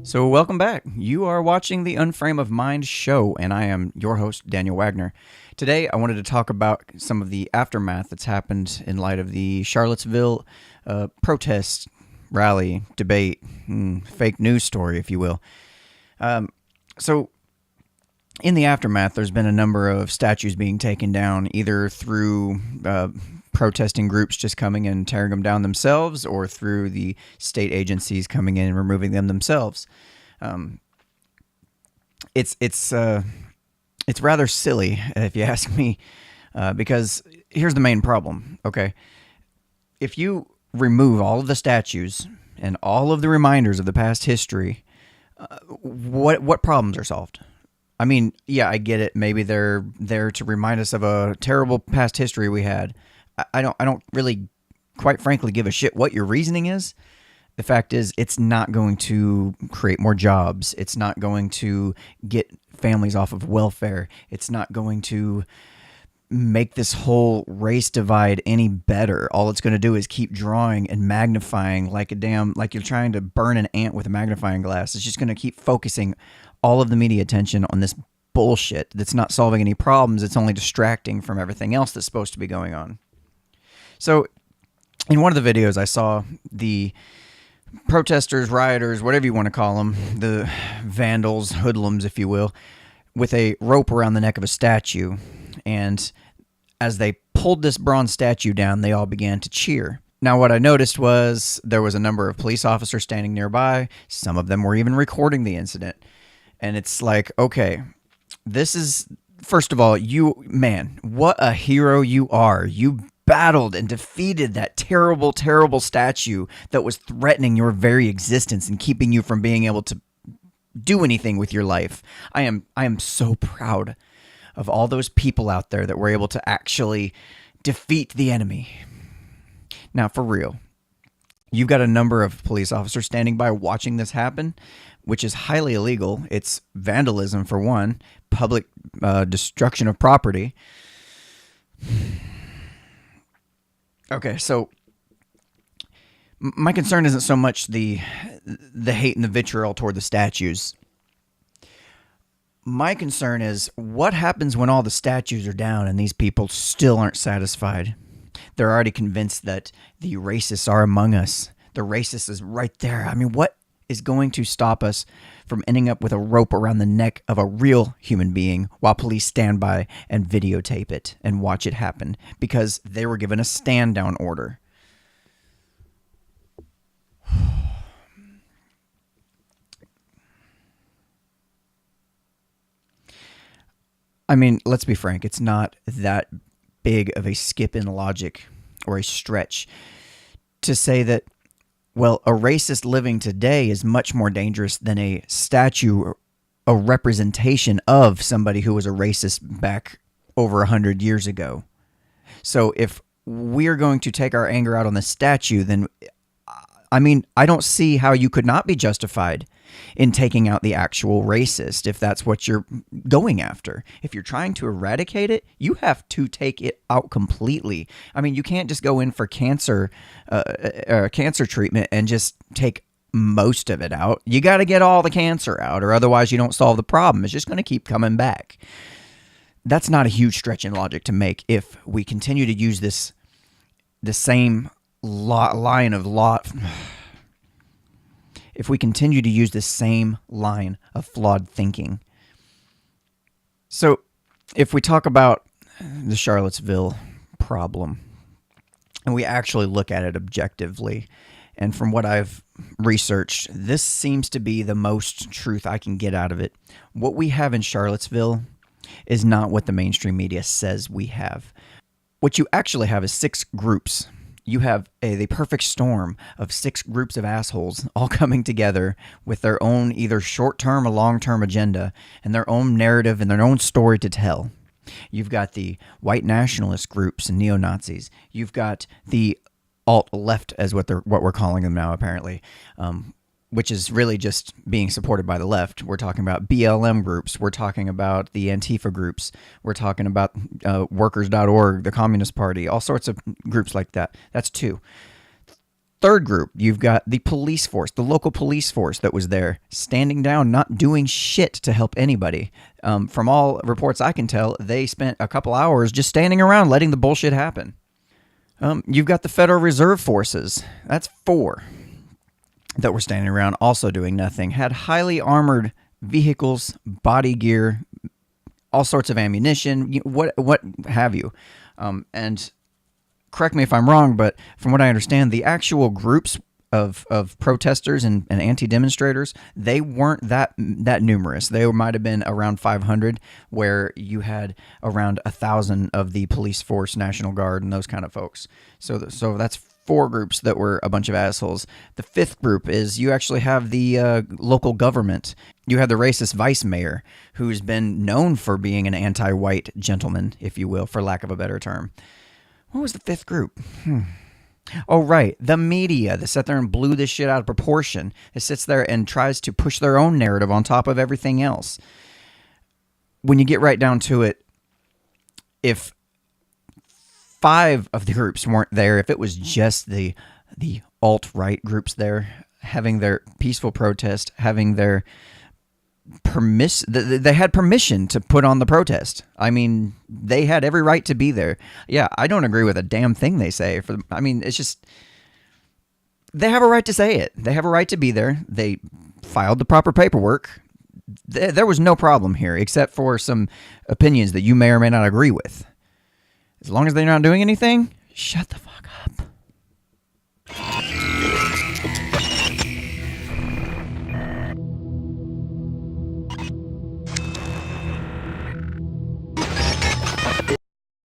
So, welcome back. You are watching the Unframe of Mind show, and I am your host, Daniel Wagner. Today, I wanted to talk about some of the aftermath that's happened in light of the Charlottesville protest, rally, debate, fake news story, if you will. So, in the aftermath, there's been a number of statues being taken down, either through protesting groups just coming in and tearing them down themselves, or through the state agencies coming in and removing them themselves. It's rather silly, if you ask me, because here's the main problem. Okay, if you remove all of the statues and all of the reminders of the past history, what problems are solved? I mean, yeah, I get it. Maybe they're there to remind us of a terrible past history we had. I don't really, quite frankly, give a shit what your reasoning is. The fact is, it's not going to create more jobs. It's not going to get families off of welfare. It's not going to make this whole race divide any better. All it's going to do is keep drawing and magnifying like you're trying to burn an ant with a magnifying glass. It's just going to keep focusing all of the media attention on this bullshit that's not solving any problems. It's only distracting from everything else that's supposed to be going on. So, in one of the videos, I saw the protesters, rioters, whatever you want to call them, the vandals, hoodlums, if you will, with a rope around the neck of a statue. And as they pulled this bronze statue down, they all began to cheer. Now, what I noticed was there was a number of police officers standing nearby. Some of them were even recording the incident. And it's like, okay, this is, first of all, what a hero you are. You battled and defeated that terrible, terrible statue that was threatening your very existence and keeping you from being able to do anything with your life. I am so proud of all those people out there that were able to actually defeat the enemy. Now, for real, you've got a number of police officers standing by watching this happen, which is highly illegal. It's vandalism, for one, public destruction of property. Okay, so my concern isn't so much the hate and the vitriol toward the statues. My concern is what happens when all the statues are down and these people still aren't satisfied. They're already convinced that the racists are among us. The racist is right there. I mean, what is going to stop us from ending up with a rope around the neck of a real human being while police stand by and videotape it and watch it happen because they were given a stand down order? I mean, let's be frank, it's not that big of a skip in logic or a stretch to say that, well, a racist living today is much more dangerous than a statue, a representation of somebody who was a racist back over 100 years ago. So if we're going to take our anger out on the statue, then, I mean, I don't see how you could not be justified in taking out the actual racist if that's what you're going after. If you're trying to eradicate it, you have to take it out completely. I mean, you can't just go in for cancer treatment and just take most of it out. You got to get all the cancer out, or otherwise you don't solve the problem. It's just going to keep coming back. That's not a huge stretch in logic to make if we continue to use the same line of if we continue to use the same line of flawed thinking. So if we talk about the Charlottesville problem and we actually look at it objectively, and from what I've researched, this seems to be the most truth I can get out of it. What we have in Charlottesville is not what the mainstream media says we have. What you actually have is 6 groups. You have the perfect storm of 6 groups of assholes all coming together with their own either short-term or long-term agenda and their own narrative and their own story to tell. You've got the white nationalist groups and neo-Nazis. You've got the alt-left, as what we're calling them now, apparently, which is really just being supported by the left. We're talking about BLM groups. We're talking about the Antifa groups. We're talking about workers.org, the Communist Party, all sorts of groups like that. That's 2. third group, you've got the police force, the local police force that was there, standing down, not doing shit to help anybody. From all reports I can tell, they spent a couple hours just standing around letting the bullshit happen. You've got the Federal Reserve Forces. That's 4 that were standing around also doing nothing. Had highly armored vehicles, body gear, all sorts of ammunition, what have you. And correct me if I'm wrong, but from what I understand, the actual groups of protesters and anti-demonstrators, they weren't that numerous. They might have been around 500, where you had around 1,000 of the police force, National Guard, and those kind of folks. So that's 4 groups that were a bunch of assholes. The 5th group is you actually have the local government. You have the racist vice mayor, who's been known for being an anti-white gentleman, if you will, for lack of a better term. What was the 5th group? Oh, right. The media that sat there and blew this shit out of proportion. It sits there and tries to push their own narrative on top of everything else. When you get right down to it, if 5 of the groups weren't there, if it was just the alt-right groups there, having their peaceful protest, having their they had permission to put on the protest. I mean, they had every right to be there. Yeah, I don't agree with a damn thing they say. It's just, they have a right to say it. They have a right to be there. They filed the proper paperwork. There was no problem here, except for some opinions that you may or may not agree with. As long as they're not doing anything, shut the fuck up.